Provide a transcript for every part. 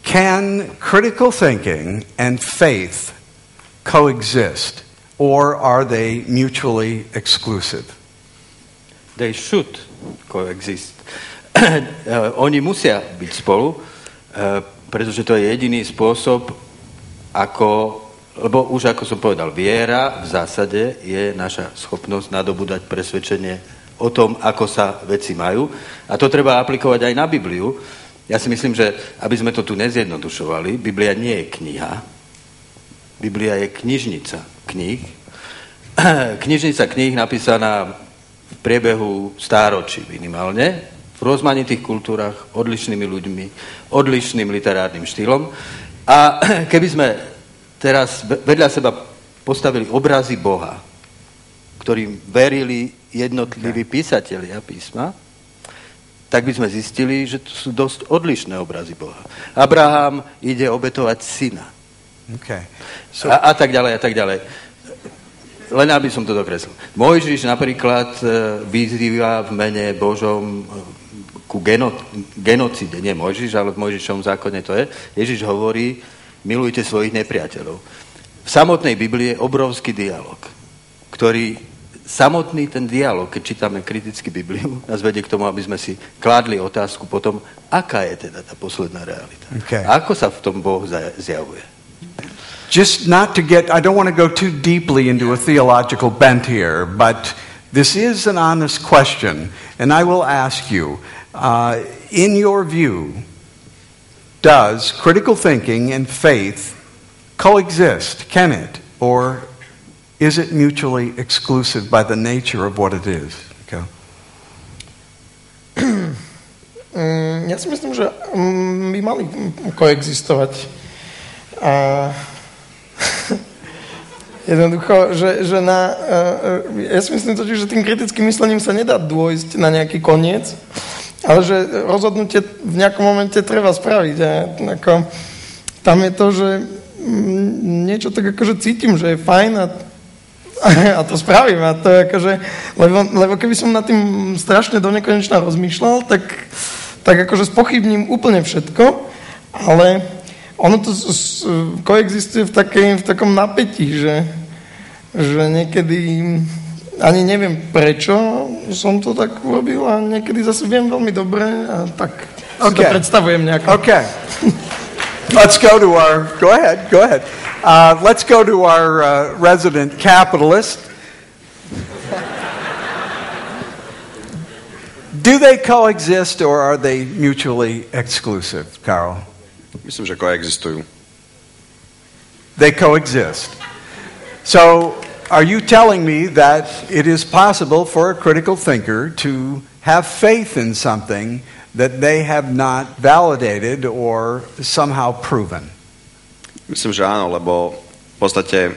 Can critical thinking and faith coexist, or are they mutually exclusive? They should coexist. Oni musia byť spolu, pretože to je jediný spôsob, lebo už ako som povedal, viera v zásade je naša schopnosť nadobúdať presvedčenie o tom, ako sa veci majú. A to treba aplikovať aj na Bibliu. Ja si myslím, že aby sme to tu nezjednodušovali, Biblia nie je kniha. Biblia je knižnica kníh. Knižnica kníh napísaná v priebehu stáročí minimálne, v rozmanitých kultúrach, odlišnými ľuďmi, odlišným literárnym štýlom. A keby sme teraz vedľa seba postavili obrazy Boha, ktorým verili jednotliví písatelia písma, tak by sme zistili, že to sú dosť odlišné obrazy Boha. Abraham ide obetovať syna. Okay. A tak ďalej, a tak ďalej. Len aby som to dokreslil. Mojžiš napríklad vyzýva v mene Božom ku genocide. Nie Mojžiš, ale v Mojžišovom zákone to je. Ježiš hovorí, milujte svojich nepriateľov. V samotnej Biblii je obrovský dialog, ktorý samotný ten dialog, keď čítame kriticky Bibliu, nás vedie k tomu, aby sme si kládli otázku potom, aká je teda tá posledná realita. Okay. A ako sa v tom Boh zjavuje. Just not to get, I don't want to go too deeply into a theological bent here, but this is an honest question, and I will ask you, in your view, does critical thinking and faith coexist? Can it? Or is it mutually exclusive by the nature of what it is? Okay. Ja si myslím, že by mali koexistovať. Jednoducho, ja si myslím totiž, že tým kritickým myslením sa nedá dôjsť na nejaký koniec, ale že rozhodnutie v nejakom momente treba spraviť. Tam je to, že niečo tak akože cítim, že je fajn a to spravím. A to je akože, lebo keby som nad tým strašne do nekonečna rozmýšľal, tak akože spochybním úplne všetko, ale ono to koexistuje v takom napätí, že niekedy ani neviem prečo som to tak urobil a niekedy zase viem veľmi dobre a tak si to predstavujem nejako. Okay. Let's go to our, go ahead. Let's go to our resident capitalist. Do they coexist or are they mutually exclusive, Carl? Myslím, že koexistujú. They coexist. So, are you telling me that it is possible for a critical thinker to have faith in something that they have not validated or somehow proven? Myslím, že áno, lebo v podstate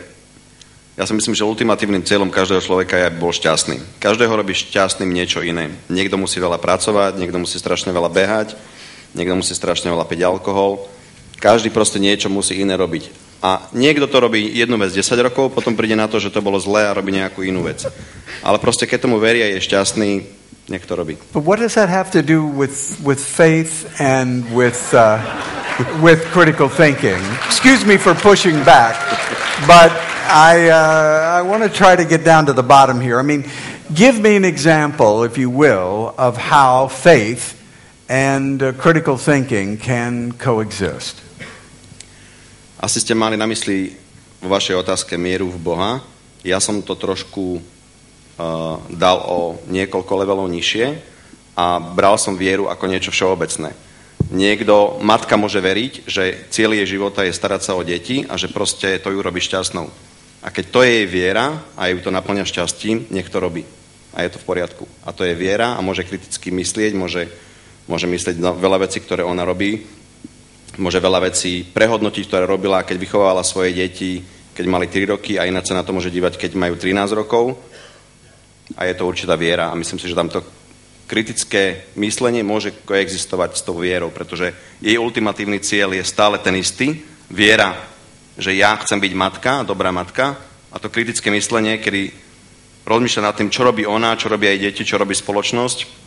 ja si myslím, že ultimatívnym cieľom každého človeka je, aby bol šťastný. Každého robí šťastným niečo iné. Niekto musí veľa pracovať, niekto musí strašne veľa behať, niekto musí strašne veľa piť alkohol. Každý proste niečo musí iné robiť. A niekto to robí jednu vec 10 rokov, potom príde na to, že to bolo zlé a robí nejakú inú vec. Ale proste keď tomu verí a je šťastný, nech to robí. But what does that have to do with faith and with critical thinking? Excuse me for pushing back, but I want to try to get down to the bottom here. I mean, give me an example, if you will, of how faith and critical thinking can coexist. Asi ste mali na mysli vo vašej otázke mieru v Boha. Ja som to trošku dal o niekoľko levelov nižšie a bral som vieru ako niečo všeobecné. Matka môže veriť, že cieľ jej života je starať sa o deti a že proste to ju robí šťastnou. A keď to je jej viera a ju to naplňa šťastím, nech to robí. A je to v poriadku. A to je viera a môže kriticky myslieť, môže myslieť na veľa vecí, ktoré ona robí. Môže veľa vecí prehodnotiť, ktoré robila, keď vychovávala svoje deti, keď mali 3 roky a ináč sa na to môže dívať, keď majú 13 rokov. A je to určitá viera. A myslím si, že tamto kritické myslenie môže koexistovať s tou vierou, pretože jej ultimatívny cieľ je stále ten istý. Viera, že ja chcem byť matka, dobrá matka. A to kritické myslenie, kedy rozmýšľa nad tým, čo robí ona, čo robí aj deti, čo robí spoločnosť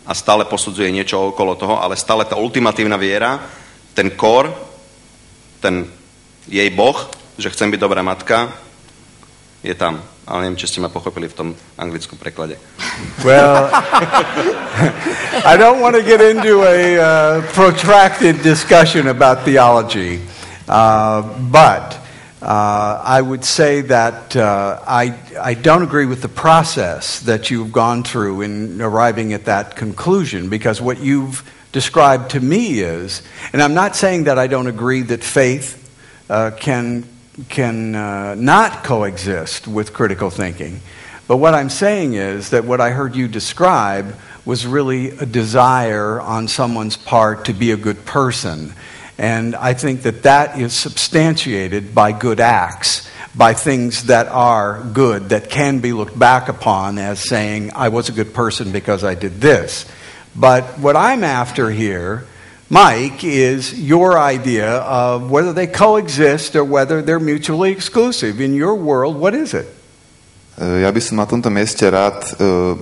a stále posudzuje niečo okolo toho, ale stále tá ultimatívna viera ten core, ten jej boh, že chcem byť dobrá matka, je tam. Ale neviem, či ste ma pochopili v tom anglickom preklade. Well, I don't want to get into a protracted discussion about theology, but I would say that I don't agree with the process that you've gone through in arriving at that conclusion, because what you've described to me is, and I'm not saying that I don't agree that faith can not coexist with critical thinking. But what I'm saying is that what I heard you describe was really a desire on someone's part to be a good person. And I think that that is substantiated by good acts, by things that are good, that can be looked back upon as saying, I was a good person because I did this. But what I'm after here, Mike, is your idea of whether they coexist or whether they're mutually exclusive. In your world, what is it? Ja by som na tomto mieste rád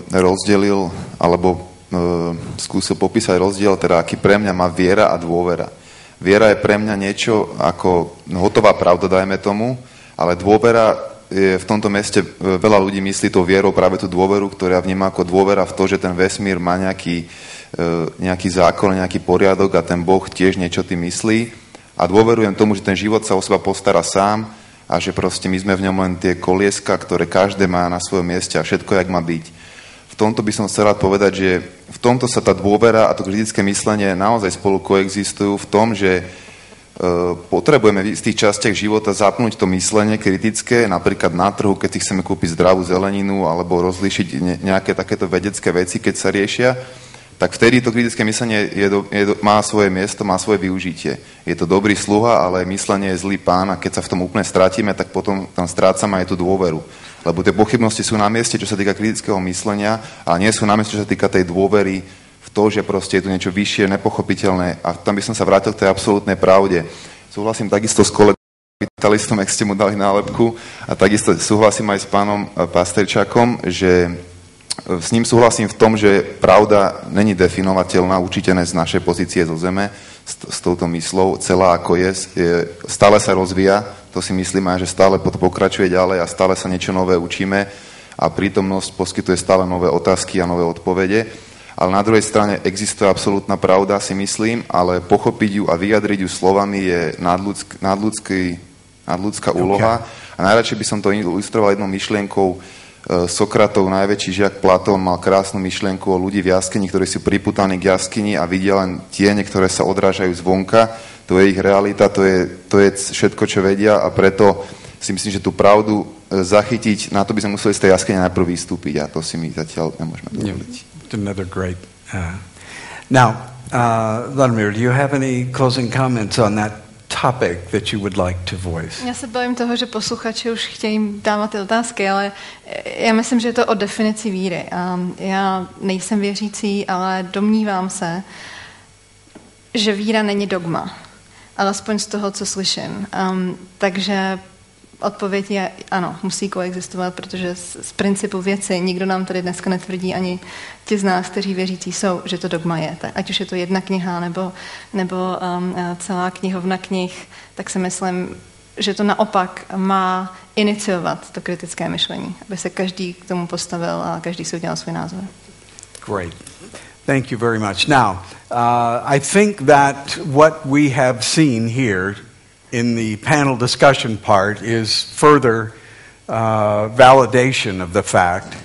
rozdelil, alebo skúsil popísať rozdiel, teda aký pre mňa má viera a dôvera. Viera je pre mňa niečo ako hotová pravda, dajme tomu, ale dôvera je v tomto meste, veľa ľudí myslí tou vierou práve tú dôveru, ktorá vníma ako dôvera v to, že ten vesmír má nejaký zákon, nejaký poriadok a ten Boh tiež niečo tým myslí. A dôverujem tomu, že ten život sa o seba postará sám a že proste my sme v ňom len tie kolieska, ktoré každé má na svojom mieste a všetko, jak má byť. V tomto by som chcel rád povedať, že v tomto sa tá dôvera a to kritické myslenie naozaj spolu koexistujú v tom, že potrebujeme v istých častiach života zapnúť to myslenie kritické, napríklad na trhu, keď si chceme kúpiť zdravú zeleninu alebo rozlíšiť nejaké takéto vedecké veci, keď sa riešia, tak vtedy to kritické myslenie má svoje miesto, má svoje využitie. Je to dobrý sluha, ale myslenie je zlý pán a keď sa v tom úplne stratíme, tak potom tam strácame aj tú dôveru. Lebo tie pochybnosti sú na mieste, čo sa týka kritického myslenia, ale nie sú na mieste, čo sa týka tej dôvery v to, že proste je tu niečo vyššie, nepochopiteľné. A tam by som sa vrátil k tej absolútnej pravde. Súhlasím takisto s kolegom kapitalistom, ak ste mu dali nálepku, a takisto súhlasím aj s pánom Pasterčákom, že s ním súhlasím v tom, že pravda není definovateľná, určite ne z našej pozície zo zeme, s touto myslou, celá ako je, stále sa rozvíja, to si myslím aj, že stále pokračuje ďalej a stále sa niečo nové učíme a prítomnosť poskytuje stále nové otázky a nové odpovede. Ale na druhej strane existuje absolútna pravda, si myslím, ale pochopiť ju a vyjadriť ju slovami je nadľudská úloha. A najradšej by som to ilustroval jednou myšlienkou. Sokratov najväčší žiak Platón mal krásnu myšlienku o ľudí v jaskyni, ktorí sú priputaní k jaskyni a vidia len tiene, ktoré sa odrážajú zvonka. To je ich realita, to je všetko, čo vedia a preto si myslím, že tú pravdu zachytiť, na to by sme museli z tej jaskyne najprv vystúpiť a to si my zatiaľ nemôžeme dovoliť. Another great. Now, Vladimír, do you have any closing comments on that topic that you would like to voice? Já se bojím toho, že posluchači už chtějí dávat ty otázky, ale já myslím, že je to o definici víry. Já nejsem věřící, ale domnívám se, že víra není dogma. Alespoň z toho, co slyším. Takže odpověď je ano, musí koexistovat, protože z principu věci nikdo nám tady dneska netvrdí, ani ti z nás, kteří věřící jsou, že to dogma je. Ať už je to jedna kniha nebo celá knihovna knih, tak si myslím, že to naopak má iniciovat to kritické myšlení, aby se každý k tomu postavil a každý si udělal svůj názor. Great. Thank you very much. Now, I think that what we have seen here in the panel discussion part is further validation of the fact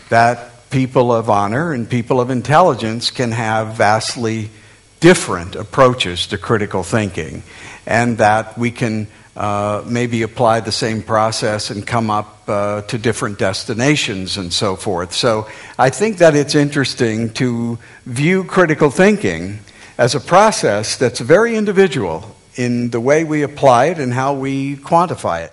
that people of honor and people of intelligence can have vastly different approaches to critical thinking, and that we can maybe apply the same process and come up to different destinations and so forth. So I think that it's interesting to view critical thinking as a process that's very individual in the way we apply it and how we quantify it.